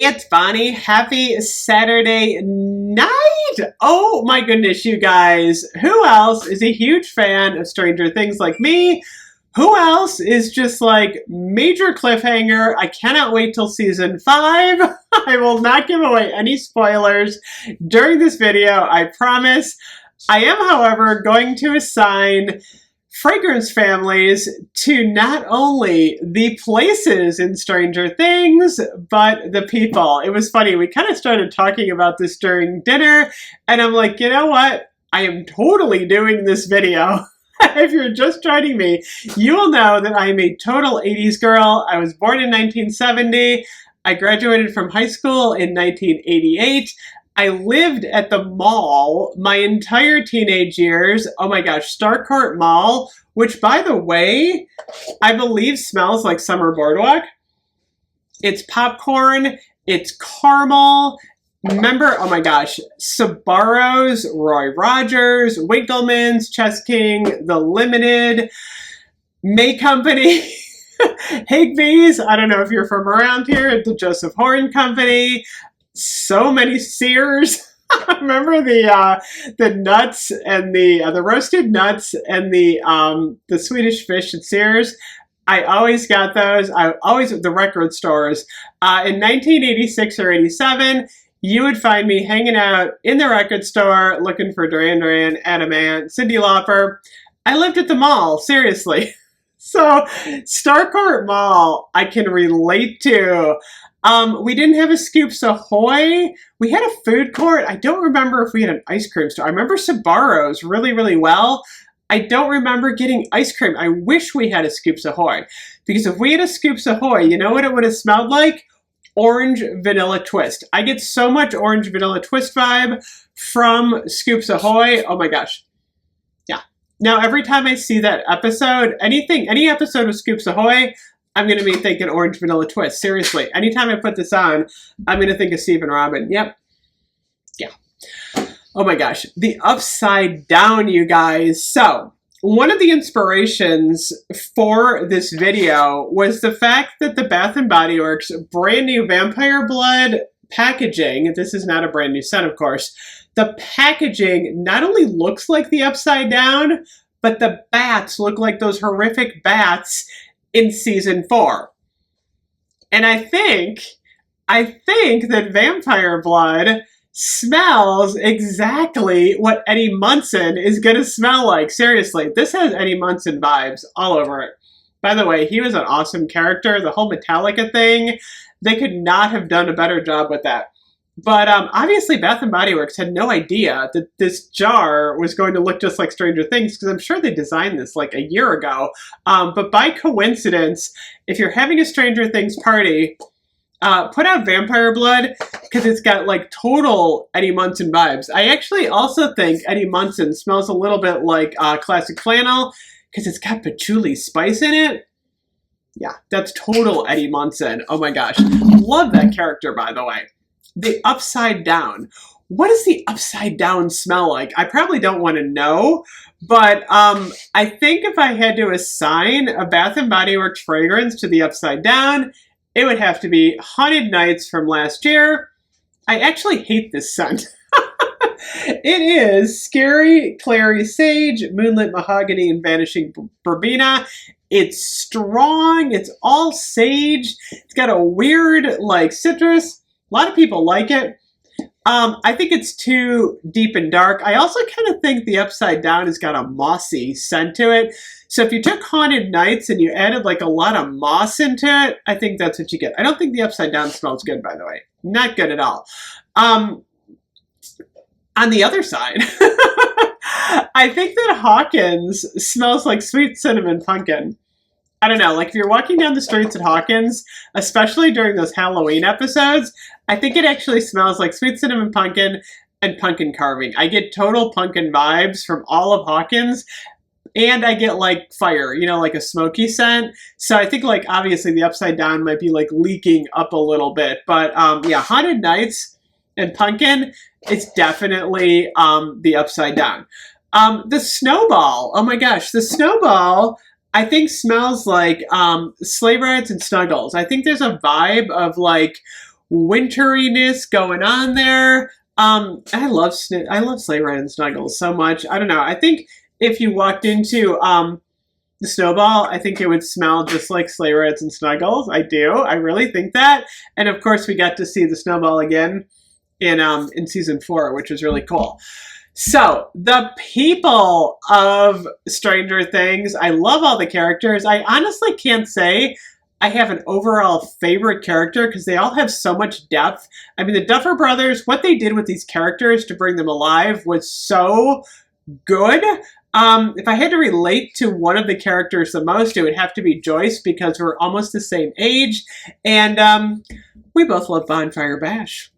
It's Bonnie. Happy Saturday night! Oh my goodness, you guys. Who else is a huge fan of Stranger Things like me? Who else is just like major cliffhanger? I cannot wait till season 5. I will not give away any spoilers during this video, I promise. I am, however, going to assign fragrance families to not only the places in Stranger Things, but the people. It was funny. We kind of started talking about this during dinner, and I'm like, you know what? I am totally doing this video. If you're just joining me, you will know that I am a total 80s girl. I was born in 1970. I graduated from high school in 1988. I lived at the mall my entire teenage years. Oh my gosh, Starcourt Mall, which by the way, I believe smells like Summer Boardwalk. It's popcorn, it's caramel. Remember, oh my gosh, Sbarro's, Roy Rogers, Winkleman's, Chess King, The Limited, May Company, Higbee's. I don't know if you're from around here, the Joseph Horn Company. So many Sears. Remember the nuts and the roasted nuts and the Swedish fish at Sears. I always got those. I always at the record stores. In 1986 or 87, you would find me hanging out in the record store looking for Duran Duran, Adam Ant, Cyndi Lauper. I lived at the mall, seriously. So Starcourt Mall, I can relate to. We didn't have a Scoops Ahoy. We had a food court. I don't remember if we had an ice cream store. I remember Sbarro's really, really well. I don't remember getting ice cream. I wish we had a Scoops Ahoy. Because if we had a Scoops Ahoy, you know what it would have smelled like? Orange vanilla twist. I get so much orange vanilla twist vibe from Scoops Ahoy. Oh my gosh. Yeah. Now every time I see that episode, any episode of Scoops Ahoy, I'm going to be thinking orange vanilla twist. Seriously. Anytime I put this on, I'm going to think of Steve and Robin. Yep. Yeah. Oh my gosh. The upside down, you guys. So, one of the inspirations for this video was the fact that the Bath & Body Works brand new Vampire Blood packaging, this is not a brand new set, of course, the packaging not only looks like the upside down, but the bats look like those horrific bats in season 4. And I think that Vampire Blood smells exactly what Eddie Munson is going to smell like. Seriously, this has Eddie Munson vibes all over it. By the way, he was an awesome character. The whole Metallica thing, they could not have done a better job with that. But obviously Bath & Body Works had no idea that this jar was going to look just like Stranger Things, because I'm sure they designed this like a year ago. But by coincidence, if you're having a Stranger Things party, put out Vampire Blood, because it's got like total Eddie Munson vibes. I actually also think Eddie Munson smells a little bit like classic flannel, because it's got patchouli spice in it. Yeah, that's total Eddie Munson. Oh my gosh. Love that character, by the way. The upside down. What does the upside down smell like? I probably don't want to know, but I think if I had to assign a Bath & Body Works fragrance to the upside down, it would have to be Haunted Nights from last year. I actually hate this scent. It is Scary Clary Sage, Moonlit Mahogany, and Vanishing Verbena. It's strong. It's all sage. It's got a weird, like, citrus. A lot of people like it. I think it's too deep and dark. I also kind of think the upside down has got a mossy scent to it. So if you took Haunted Nights and you added like a lot of moss into it, I think that's what you get. I don't think the upside down smells good, by the way. Not good at all. On the other side, I think that Hawkins smells like sweet cinnamon pumpkin. I don't know, like if you're walking down the streets at Hawkins, especially during those Halloween episodes, I think it actually smells like sweet cinnamon pumpkin and pumpkin carving. I get total pumpkin vibes from all of Hawkins, and I get like fire, you know, like a smoky scent. So I think like obviously the upside down might be like leaking up a little bit, but yeah, Haunted Nights and pumpkin, it's definitely the upside down. The snowball, oh my gosh, the snowball I think smells like sleigh rides and snuggles. I think there's a vibe of like winteriness going on there. I love sleigh ride and snuggles so much. I don't know. I think if you walked into the snowball, I think it would smell just like sleigh rides and snuggles. I do. I really think that. And of course, we got to see the snowball again in season 4, which was really cool. So the people of Stranger Things, I love all the characters. I honestly can't say I have an overall favorite character because they all have so much depth. I mean, the Duffer Brothers, what they did with these characters to bring them alive was so good. If I had to relate to one of the characters the most, it would have to be Joyce because we're almost the same age. And we both love Bonfire Bash.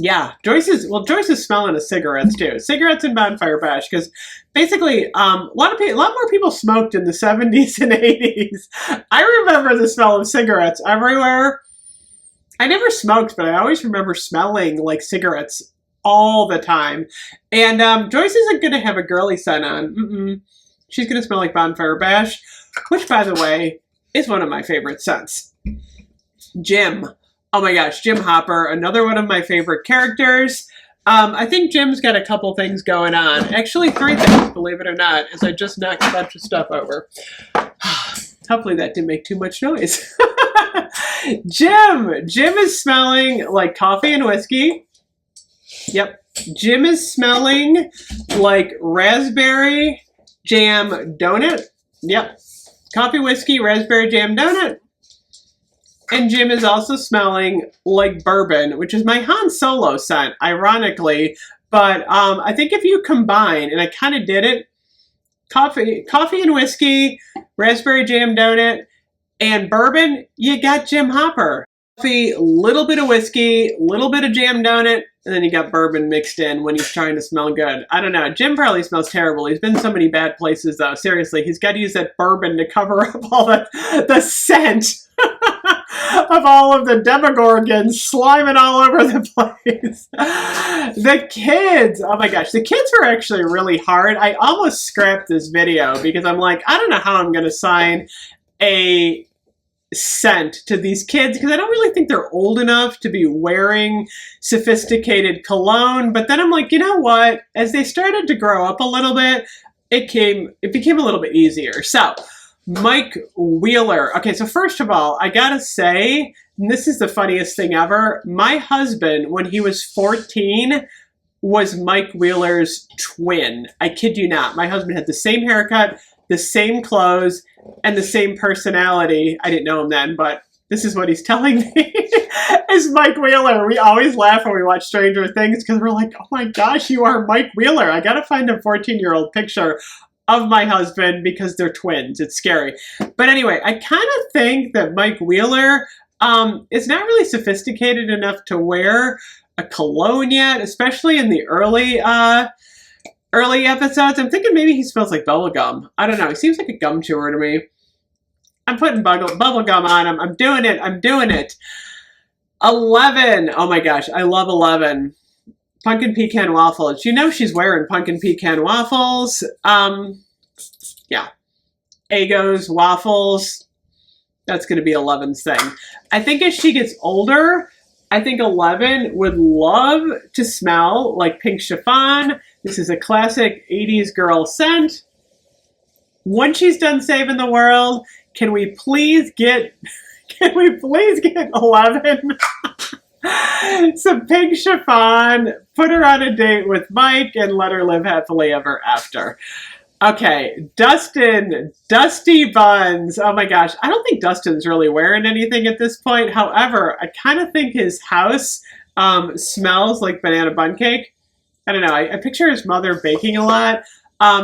Yeah, Joyce is smelling of cigarettes too. Cigarettes and Bonfire Bash, because basically a lot more people smoked in the 70s and 80s. I remember the smell of cigarettes everywhere. I never smoked, but I always remember smelling like cigarettes all the time. And Joyce isn't going to have a girly scent on. She's going to smell like Bonfire Bash, which, by the way, is one of my favorite scents. Jim. Oh my gosh, Jim Hopper, another one of my favorite characters. I think Jim's got a couple things going on. Actually, 3 things, believe it or not, as I just knocked a bunch of stuff over. Hopefully that didn't make too much noise. Jim is smelling like coffee and whiskey. Yep. Jim is smelling like raspberry jam donut. Yep. Coffee, whiskey, raspberry jam donut. And Jim is also smelling like bourbon, which is my Han Solo scent, ironically. But I think if you combine, and I kind of did it, coffee and whiskey, raspberry jam donut, and bourbon, you got Jim Hopper. Coffee, little bit of whiskey, little bit of jam donut, and then you got bourbon mixed in when he's trying to smell good. I don't know. Jim probably smells terrible. He's been in so many bad places, though. Seriously, he's got to use that bourbon to cover up all the scent of all of the Demogorgons sliming all over the place. The kids, oh my gosh, the kids were actually really hard. I almost scrapped this video because I'm like, I don't know how I'm going to sign a scent to these kids because I don't really think they're old enough to be wearing sophisticated cologne. But then I'm like, you know what? As they started to grow up a little bit, it became a little bit easier. So Mike Wheeler. Okay, so first of all, I gotta say, and this is the funniest thing ever, my husband, when he was 14, was Mike Wheeler's twin. I kid you not. My husband had the same haircut, the same clothes, and the same personality. I didn't know him then, but this is what he's telling me, is Mike Wheeler. We always laugh when we watch Stranger Things because we're like, oh my gosh, you are Mike Wheeler. I gotta find a 14-year-old picture of my husband because they're twins. It's scary. But anyway, I kind of think that Mike Wheeler is not really sophisticated enough to wear a cologne yet, especially in the early episodes. I'm thinking maybe he smells like bubblegum. I don't know. He seems like a gum chewer to me. I'm putting bubblegum on him. I'm doing it. 11. Oh my gosh. I love 11. Pumpkin pecan waffles. You know she's wearing pumpkin pecan waffles. Yeah. Egos, waffles. That's going to be 11's thing. I think as she gets older, I think 11 would love to smell like pink chiffon. This is a classic 80s girl scent. Once she's done saving the world, can we please get 11 some pink chiffon, put her on a date with Mike, and let her live happily ever after. Okay, Dusty Buns. Oh my gosh, I don't think Dustin's really wearing anything at this point. However, I kind of think his house smells like banana bun cake. I don't know, I picture his mother baking a lot.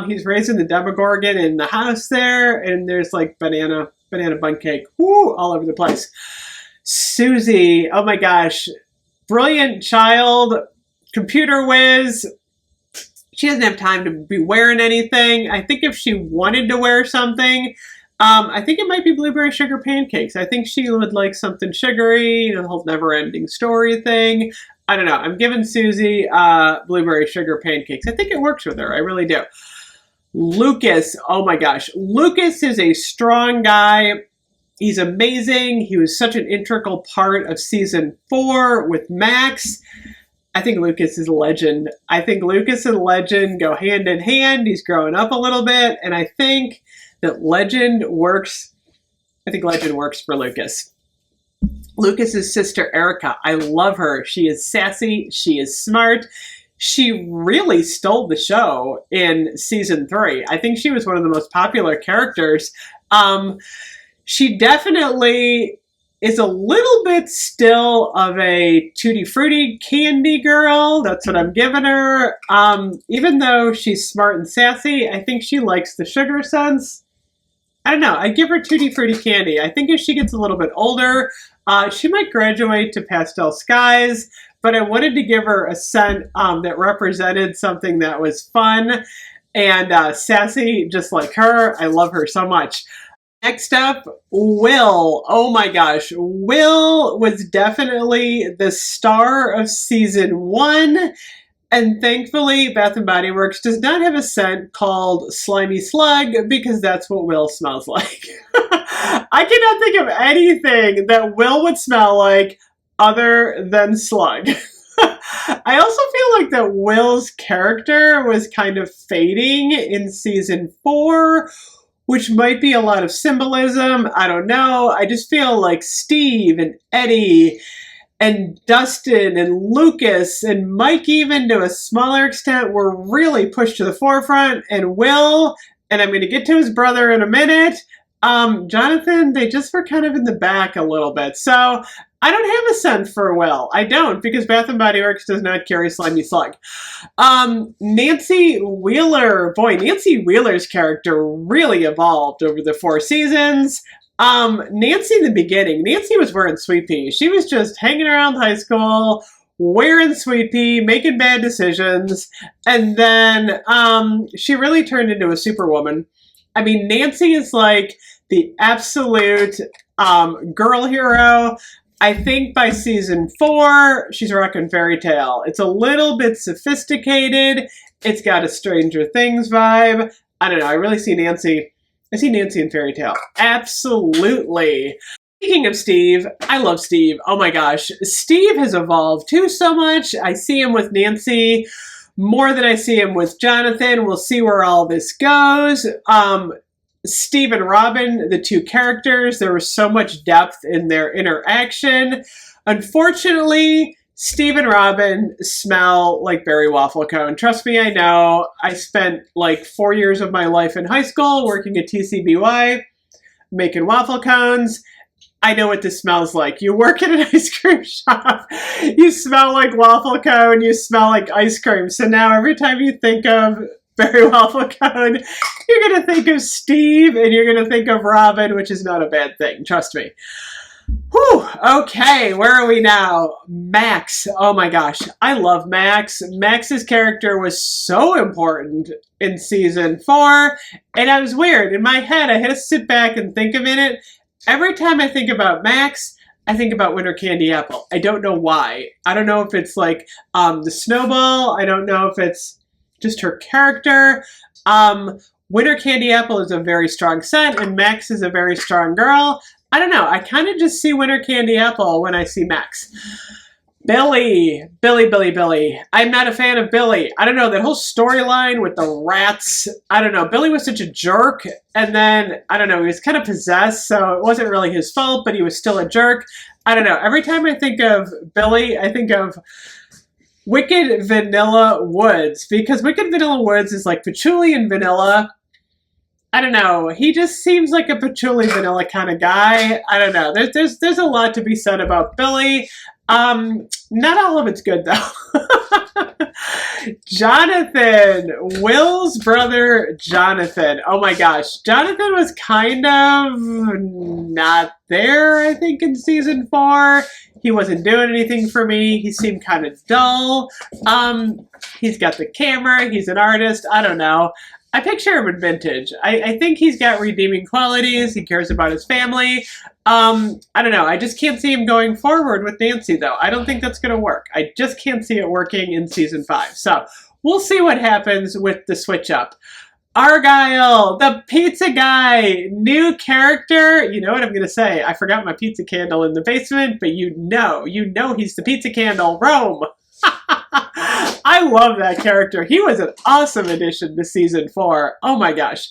He's raising the Demogorgon in the house there, and there's like banana bun cake, woo, all over the place. Susie, oh my gosh, brilliant child, computer whiz. She doesn't have time to be wearing anything. I think if she wanted to wear something, I think it might be blueberry sugar pancakes. I think she would like something sugary, the whole never-ending story thing. I don't know. I'm giving Susie blueberry sugar pancakes. I think it works with her. I really do. Lucas, oh my gosh. Lucas is a strong guy. He's amazing. He was such an integral part of season 4 with Max. I think Lucas is a legend. I think Lucas and Legend go hand in hand. He's growing up a little bit, and I think that Legend works. I think Legend works for Lucas. Lucas's sister Erica, I love her. She is sassy. She is smart. She really stole the show in season 3. I think she was one of the most popular characters. She definitely is a little bit still of a tutti frutti candy girl. That's what I'm giving her. Even though she's smart and sassy, I think she likes the sugar sense. I don't know. I give her tutti frutti candy. I think if she gets a little bit older, she might graduate to pastel skies, but I wanted to give her a scent that represented something that was fun and sassy, just like her. I love her so much. Next up, Will. Oh my gosh. Will was definitely the star of season 1. And thankfully, Bath & Body Works does not have a scent called Slimy Slug because that's what Will smells like. I cannot think of anything that Will would smell like other than slug. I also feel like that Will's character was kind of fading in season 4, which might be a lot of symbolism. I don't know. I just feel like Steve and Eddie and Dustin and Lucas and Mike, even to a smaller extent, were really pushed to the forefront. And Will, and I'm going to get to his brother in a minute, Jonathan, they just were kind of in the back a little bit. So I don't have a scent for Will. I don't, because Bath & Body Works does not carry Slimy Slug. Nancy Wheeler. Boy, Nancy Wheeler's character really evolved over the 4 seasons. Nancy in the beginning, Nancy was wearing Sweet Pea. She was just hanging around high school, wearing Sweet Pea, making bad decisions, and then she really turned into a superwoman. I mean, Nancy is like the absolute girl hero. I think by season 4, she's rocking Fairy Tale. It's a little bit sophisticated. It's got a Stranger Things vibe. I don't know. I really see Nancy. I see Nancy in Fairy Tale. Absolutely. Speaking of Steve, I love Steve. Oh my gosh. Steve has evolved too so much. I see him with Nancy more than I see him with Jonathan. We'll see where all this goes. Steve and Robin, the 2 characters, there was so much depth in their interaction. Unfortunately, Steve and Robin smell like berry waffle cone. Trust me, I know. I spent like 4 years of my life in high school working at TCBY, making waffle cones. I know what this smells like. You work at an ice cream shop, you smell like waffle cone, you smell like ice cream. So now every time you think of berry waffle cone, you're going to think of Steve and you're going to think of Robin, which is not a bad thing. Trust me. Whew. Okay, where are we now? Max. Oh my gosh. I love Max. Max's character was so important in season 4. And I was weird. In my head, I had to sit back and think a minute. Every time I think about Max, I think about Winter Candy Apple. I don't know why. I don't know if it's like the snowball. I don't know if it's just her character. Winter Candy Apple is a very strong scent, and Max is a very strong girl. I don't know. I kind of just see Winter Candy Apple when I see Max. Billy. I'm not a fan of Billy. I don't know, that whole storyline with the rats. I don't know. Billy was such a jerk. And then, I don't know, he was kind of possessed, so it wasn't really his fault, but he was still a jerk. I don't know. Every time I think of Billy, I think of Wicked Vanilla Woods, because Wicked Vanilla Woods is like patchouli and vanilla. I don't know. He just seems like a patchouli vanilla kind of guy. I don't know. There's a lot to be said about Billy. Not all of it's good though. Jonathan, Will's brother, Jonathan. Oh my gosh. Jonathan was kind of not there, I think, in season 4. He wasn't doing anything for me. He seemed kind of dull. He's got the camera. He's an artist. I don't know. I picture him in vintage. I think he's got redeeming qualities. He cares about his family. I don't know. I just can't see him going forward with Nancy, though. I don't think that's going to work. I just can't see it working in season 5. So we'll see what happens with the switch up. Argyle, the pizza guy, new character. You know what I'm going to say? I forgot my pizza candle in the basement, but you know he's the pizza candle. Rome. I love that character. He was an awesome addition to season 4. Oh my gosh.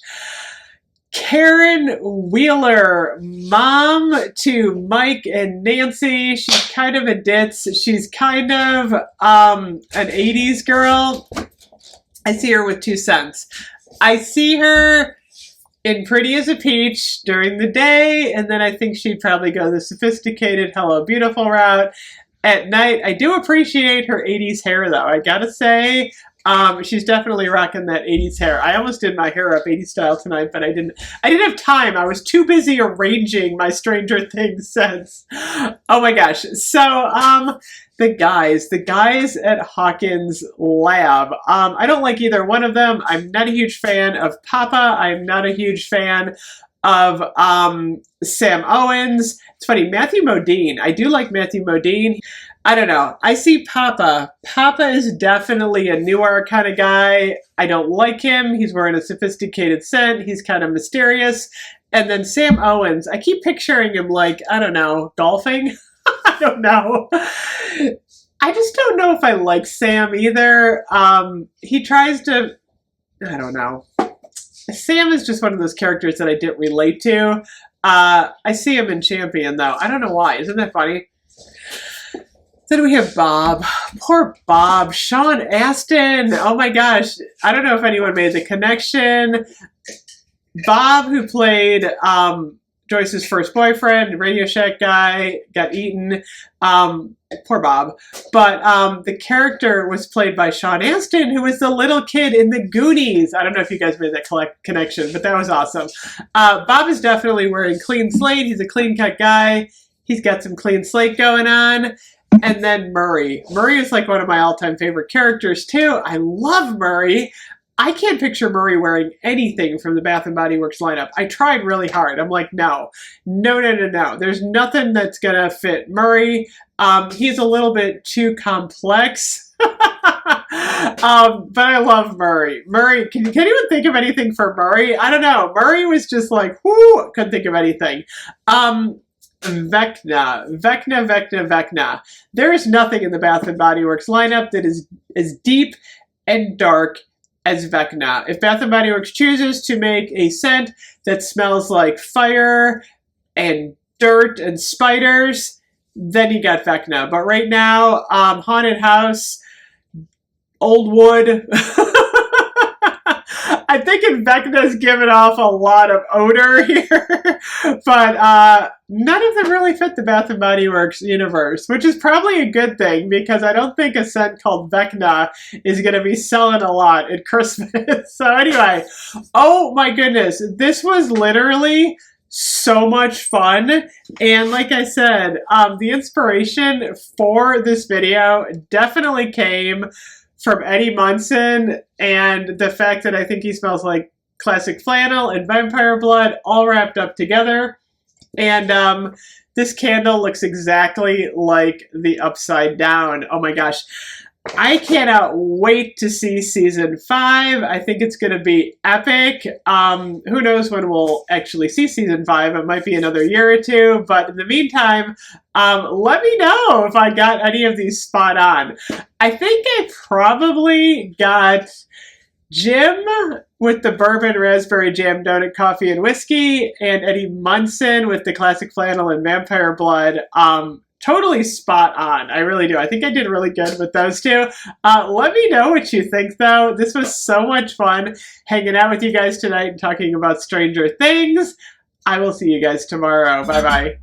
Karen Wheeler, mom to Mike and Nancy. She's kind of a ditz. She's kind of an 80s girl. I see her with 2 cents. I see her in Pretty as a Peach during the day, and then I think she'd probably go the sophisticated Hello Beautiful route. At night, I do appreciate her 80s hair, though. I gotta say, she's definitely rocking that 80s hair. I almost did my hair up 80s style tonight, but I didn't have time. I was too busy arranging my Stranger Things sets. Oh my gosh. So, the guys at Hawkins Lab. I don't like either one of them. I'm not a huge fan of Papa. I'm not a huge fan of Sam Owens. It's funny, Matthew Modine. I do like Matthew Modine. I don't know. I see Papa. Papa is definitely a noir kind of guy. I don't like him. He's wearing a sophisticated scent. He's kind of mysterious. And then Sam Owens, I keep picturing him like, I don't know, golfing? I don't know. I just don't know if I like Sam either. He tries to, I don't know. Sam is just one of those characters that I didn't relate to. I see him in Champion, though. I don't know why. Isn't that funny? Then we have Bob. Poor Bob. Sean Astin. Oh my gosh. I don't know if anyone made the connection. Bob, who played Joyce's first boyfriend, Radio Shack guy, got eaten. Poor Bob. But the character was played by Sean Astin, who was the little kid in the Goonies. I don't know if you guys made that connection, but that was awesome. Bob is definitely wearing clean slate. He's a clean-cut guy. He's got some clean slate going on. And then Murray. Murray is like one of my all-time favorite characters, too. I love Murray. I can't picture Murray wearing anything from the Bath & Body Works lineup. I tried really hard. I'm like, no. There's nothing that's going to fit Murray. He's a little bit too complex. But I love Murray. Murray, can anyone think of anything for Murray? I don't know. Murray was just like, whoo, couldn't think of anything. Vecna. There is nothing in the Bath & Body Works lineup that is as deep and dark as Vecna. If Bath & Body Works chooses to make a scent that smells like fire and dirt and spiders, then you got Vecna. But right now, Haunted House, Old Wood. I think Vecna's given off a lot of odor here, but none of them really fit the Bath & Body Works universe, which is probably a good thing because I don't think a scent called Vecna is going to be selling a lot at Christmas. So anyway, oh my goodness, this was literally so much fun. And like I said, the inspiration for this video definitely came from Eddie Munson, and the fact that I think he smells like classic flannel and vampire blood all wrapped up together. And this candle looks exactly like the Upside Down. Oh my gosh. I cannot wait to see season 5. I think it's going to be epic. Who knows when we'll actually see season 5. It might be another year or 2. But in the meantime, let me know if I got any of these spot on. I think I probably got Jim with the bourbon, raspberry jam, donut, coffee, and whiskey, and Eddie Munson with the classic flannel and vampire blood. Totally spot on. I really do. I think I did really good with those two. Let me know what you think, though. This was so much fun hanging out with you guys tonight and talking about Stranger Things. I will see you guys tomorrow. Bye-bye.